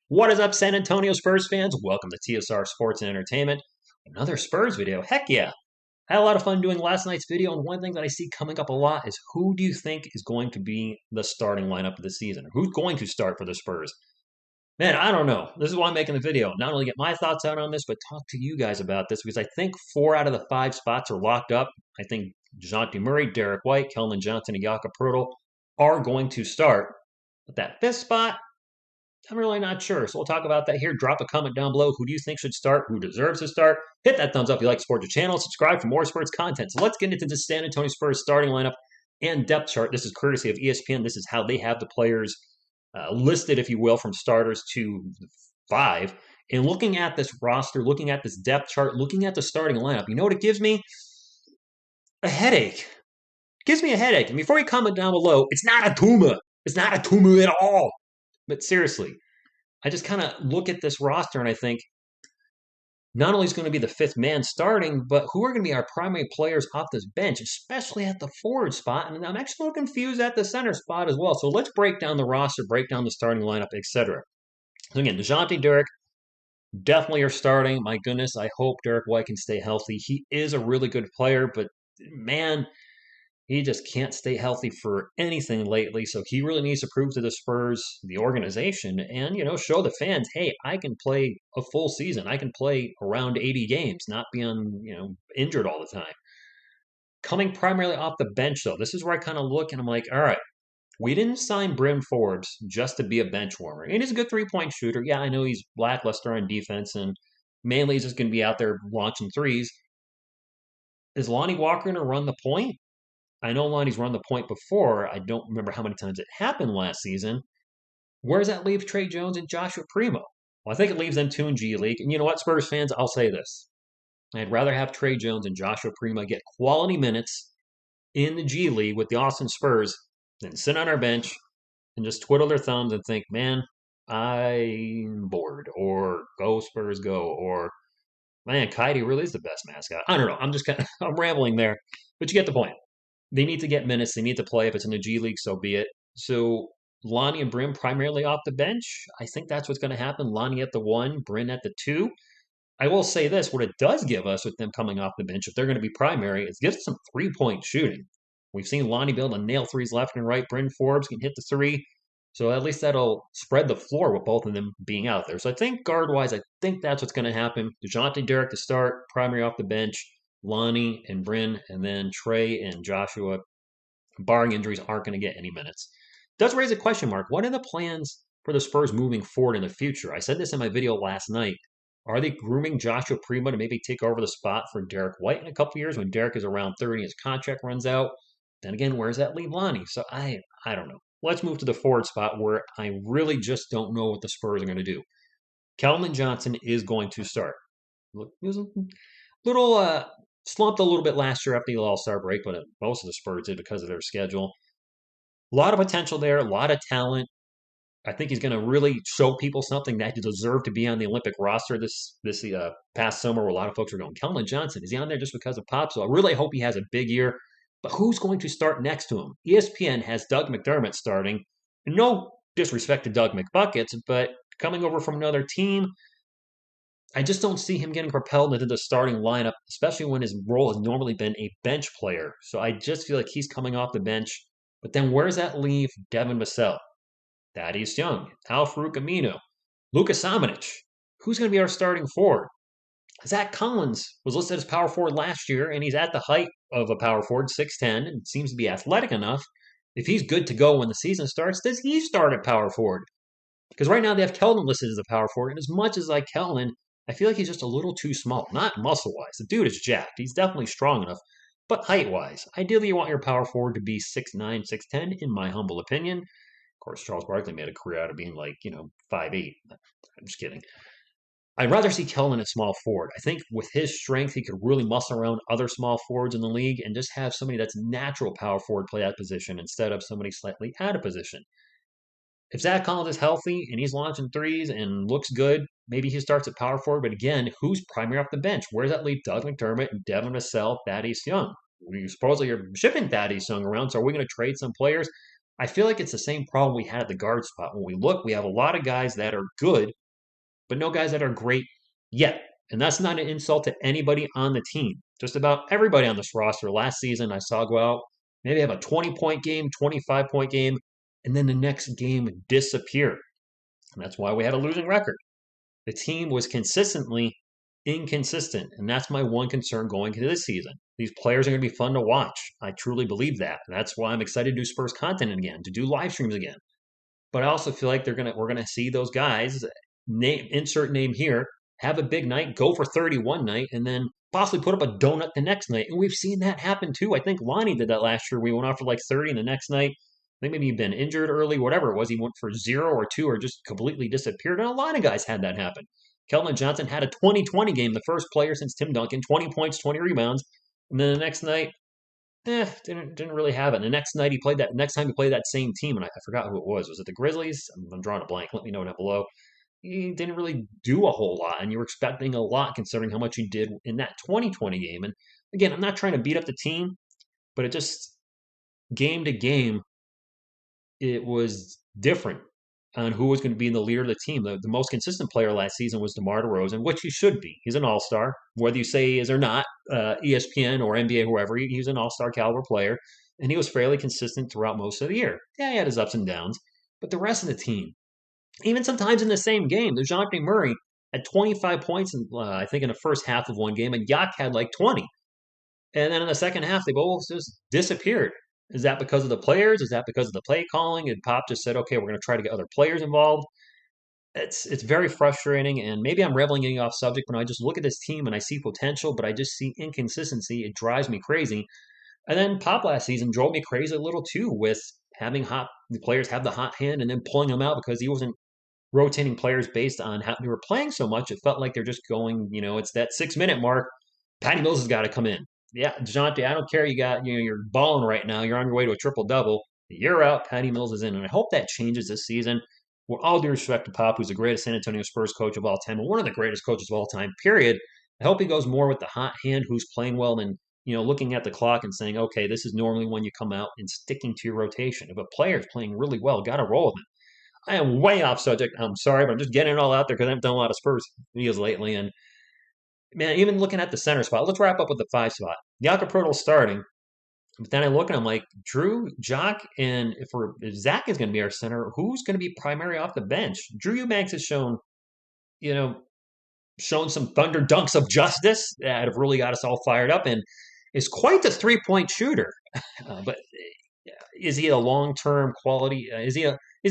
What is up, San Antonio Spurs fans? Welcome to TSR Sports and Entertainment. Another Spurs video. Heck yeah. I had a lot of fun doing last night's video, and one thing that I see coming up a lot is who do you think is going to be the starting lineup of the season? Who's going to start for the Spurs? Man, I don't know. This is why I'm making the video. Not only get my thoughts out on this, but talk to you guys about this because I think 4 out of the 5 spots are locked up. I think DeJounte Murray, Derek White, Keldon Johnson, and Jakob Poeltl are going to start. But that 5th spot, I'm really not sure. So we'll talk about that here. Drop a comment down below. Who do you think should start? Who deserves to start? Hit that thumbs up if you like to support the channel. Subscribe for more Spurs content. So let's get into the San Antonio Spurs starting lineup and depth chart. This is courtesy of ESPN. This is how they have the players listed, if you will, from starters to 5. And looking at this roster, looking at this depth chart, looking at the starting lineup, you know what it gives me? A headache. It gives me a headache. And before you comment down below, it's not a tumor. It's not a tumor at all. But seriously, I just kind of look at this roster and I think not only is going to be the 5th man starting, but who are going to be our primary players off this bench, especially at the forward spot. And I'm actually a little confused at the center spot as well. So let's break down the roster, break down the starting lineup, etc. So again, DeJounte, Derek definitely are starting. My goodness, I hope Derek White can stay healthy. He is a really good player, but man, he just can't stay healthy for anything lately, so he really needs to prove to the Spurs, the organization, and show the fans, hey, I can play a full season. I can play around 80 games, not be injured all the time. Coming primarily off the bench, though, this is where I kind of look and I'm like, all right, we didn't sign Bryn Forbes just to be a bench warmer. And he's a good three-point shooter. Yeah, I know he's lackluster on defense, and mainly he's just going to be out there launching threes. Is Lonnie Walker going to run the point? I know Lonnie's run the point before. I don't remember how many times it happened last season. Where does that leave Trey Jones and Joshua Primo? Well, I think it leaves them 2 in G League. And you know what, Spurs fans? I'll say this. I'd rather have Trey Jones and Joshua Primo get quality minutes in the G League with the Austin Spurs than sit on our bench and just twiddle their thumbs and think, man, I'm bored. Or go Spurs go. Or, man, Coyote really is the best mascot. I don't know. I'm just kind of I'm rambling there. But you get the point. They need to get minutes. They need to play. If it's in the G League, so be it. So Lonnie and Bryn primarily off the bench. I think that's what's going to happen. Lonnie at the 1, Bryn at the 2. I will say this, what it does give us with them coming off the bench, if they're going to be primary, is gives us some three-point shooting. We've seen Lonnie be able to nail threes left and right. Bryn Forbes can hit the 3. So at least that'll spread the floor with both of them being out there. So I think guard-wise, I think that's what's going to happen. DeJounte Derek to start, primary off the bench. Lonnie and Bryn, and then Trey and Joshua, barring injuries, aren't going to get any minutes. Does raise a question mark. What are the plans for the Spurs moving forward in the future? I said this in my video last night. Are they grooming Joshua Primo to maybe take over the spot for Derek White in a couple years when Derek is around 30 and his contract runs out? Then again, where does that leave Lonnie? So I don't know. Let's move to the forward spot where I really just don't know what the Spurs are going to do. Keldon Johnson is going to start. He was a little slumped a little bit last year after the All-Star break, but most of the Spurs did because of their schedule. A lot of potential there, a lot of talent. I think he's going to really show people something that he deserved to be on the Olympic roster this past summer, where a lot of folks are going, Keldon Johnson, is he on there just because of Pop? So I really hope he has a big year. But who's going to start next to him? ESPN has Doug McDermott starting. No disrespect to Doug McBuckets, but coming over from another team, I just don't see him getting propelled into the starting lineup, especially when his role has normally been a bench player. So I just feel like he's coming off the bench. But then where does that leave Devin Vassell, Thaddeus Young, Al-Farouq Aminu, Luka Samanic? Who's going to be our starting forward? Zach Collins was listed as power forward last year, and he's at the height of a power forward, 6'10", and seems to be athletic enough. If he's good to go when the season starts, does he start at power forward? Because right now they have Keldon listed as a power forward, and as much as like Keldon, I feel like he's just a little too small. Not muscle-wise. The dude is jacked. He's definitely strong enough. But height-wise, ideally you want your power forward to be 6'9", 6'10", in my humble opinion. Of course, Charles Barkley made a career out of being 5'8". I'm just kidding. I'd rather see Keldon at small forward. I think with his strength, he could really muscle around other small forwards in the league and just have somebody that's natural power forward play that position instead of somebody slightly out of position. If Zach Collins is healthy and he's launching threes and looks good, maybe he starts at power forward. But again, who's primary off the bench? Where does that leave Doug McDermott, Devin Vassell, Thaddeus Young? We supposedly are shipping Thaddeus Young around, so are we going to trade some players? I feel like it's the same problem we had at the guard spot. When we look, we have a lot of guys that are good, but no guys that are great yet. And that's not an insult to anybody on the team. Just about everybody on this roster last season I saw go out, maybe have a 20-point game, 25-point game, and then the next game disappear. And that's why we had a losing record. The team was consistently inconsistent, and that's my one concern going into this season. These players are going to be fun to watch. I truly believe that. And that's why I'm excited to do Spurs content again, to do live streams again. But I also feel like we're gonna see those guys insert name here, have a big night, go for 30 one night, and then possibly put up a donut the next night. And we've seen that happen too. I think Lonnie did that last year. We went off for like 30, and the next night, I think maybe he'd been injured early, whatever it was. He went for 0 or 2 or just completely disappeared. And a lot of guys had that happen. Kelvin Johnson had a 20-20 game, the first player since Tim Duncan, 20 points, 20 rebounds. And then the next night, didn't really have it. And the next night he played that. Next time he played that same team, and I forgot who it was. Was it the Grizzlies? I'm drawing a blank. Let me know down below. He didn't really do a whole lot, and you were expecting a lot considering how much he did in that 2020 game. And again, I'm not trying to beat up the team, but it just game to game, it was different on who was going to be the leader of the team. The most consistent player last season was DeMar DeRozan, which he should be. He's an all-star, whether you say he is or not, ESPN or NBA, whoever, he's an all-star caliber player, and he was fairly consistent throughout most of the year. Yeah, he had his ups and downs, but the rest of the team, even sometimes in the same game, DeJounte Murray had 25 points, I think, in the first half of one game, and Yak had like 20. And then in the second half, they both just disappeared. Is that because of the players? Is that because of the play calling? And Pop just said, okay, we're going to try to get other players involved. It's very frustrating, and maybe I'm rambling getting off subject, but when I just look at this team and I see potential, but I just see inconsistency. It drives me crazy. And then Pop last season drove me crazy a little too with having the players have the hot hand and then pulling them out because he wasn't rotating players based on how they were playing so much. It felt like they're just going, it's that 6-minute mark. Patty Mills has got to come in. Yeah, DeJounte, I don't care. You're balling right now. You're on your way to a triple double. You're out. Patty Mills is in, and I hope that changes this season. With all due respect to Pop, who's the greatest San Antonio Spurs coach of all time, and one of the greatest coaches of all time. Period. I hope he goes more with the hot hand, who's playing well, and looking at the clock and saying, okay, this is normally when you come out and sticking to your rotation. If a player is playing really well, got to roll with him. I am way off subject. I'm sorry, but I'm just getting it all out there because I've done a lot of Spurs videos lately, and man, even looking at the center spot, let's wrap up with the 5 spot. Jakob Poeltl starting, but then I look and I'm like, Drew, Jock, and if Zach is going to be our center, who's going to be primary off the bench? Drew Eubanks has shown, shown some thunder dunks of justice that have really got us all fired up, and is quite the 3-point shooter. But is he a long-term quality? Is he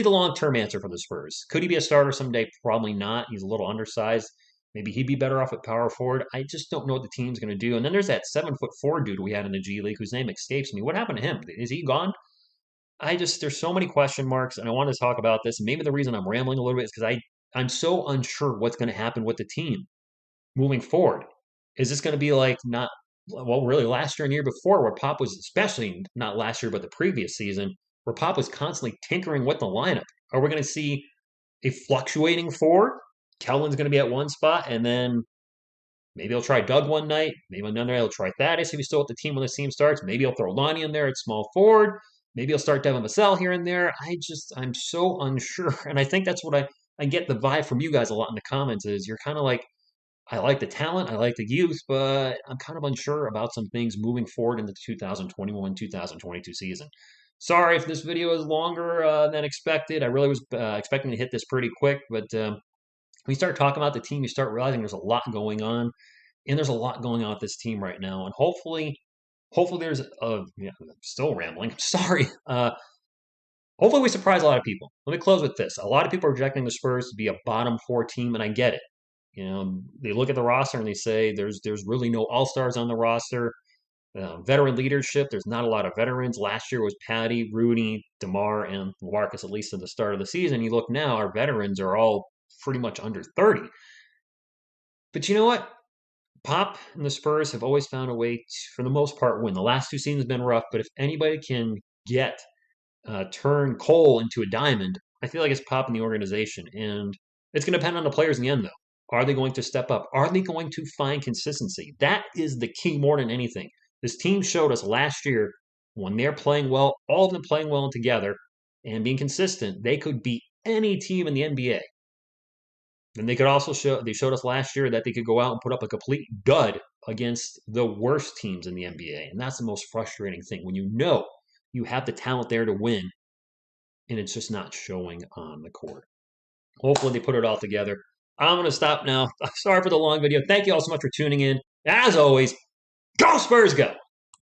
the long-term answer for the Spurs? Could he be a starter someday? Probably not. He's a little undersized. Maybe he'd be better off at power forward. I just don't know what the team's going to do. And then there's that 7'4" dude we had in the G League whose name escapes me. What happened to him? Is he gone? There's so many question marks, and I want to talk about this. And maybe the reason I'm rambling a little bit is because I'm so unsure what's going to happen with the team moving forward. Is this going to be like really last year and year before, where Pop was, especially not last year, but the previous season, where Pop was constantly tinkering with the lineup? Are we going to see a fluctuating forward? Kellen's going to be at one spot, and then maybe he'll try Doug one night. Maybe another night he'll try Thaddeus if he's still at the team when the team starts. Maybe he'll throw Lonnie in there at small forward. Maybe he'll start Devin Vassell here and there. I'm so unsure. And I think that's what I get the vibe from you guys a lot in the comments is you're kind of like, I like the talent, I like the youth, but I'm kind of unsure about some things moving forward in the 2021-2022 season. Sorry if this video is longer than expected. I really was expecting to hit this pretty quick, but when you start talking about the team, you start realizing there's a lot going on, and there's a lot going on with this team right now. And hopefully there's I'm still rambling. I'm sorry. Hopefully we surprise a lot of people. Let me close with this. A lot of people are projecting the Spurs to be a bottom 4 team, and I get it. They look at the roster and they say there's really no all-stars on the roster. Veteran leadership, there's not a lot of veterans. Last year was Patty, Rudy, DeMar, and Marcus, at least at the start of the season. You look now, our veterans are all pretty much under 30. But you know what? Pop and the Spurs have always found a way to, for the most part, win. The last 2 seasons have been rough, but if anybody can turn coal into a diamond, I feel like it's Pop in the organization. And it's going to depend on the players in the end, though. Are they going to step up? Are they going to find consistency? That is the key more than anything. This team showed us last year when they're playing well, all of them playing well and together, and being consistent, they could beat any team in the NBA. And they could also they showed us last year that they could go out and put up a complete dud against the worst teams in the NBA. And that's the most frustrating thing when you know you have the talent there to win and it's just not showing on the court. Hopefully they put it all together. I'm going to stop now. Sorry for the long video. Thank you all so much for tuning in. As always, go Spurs, go!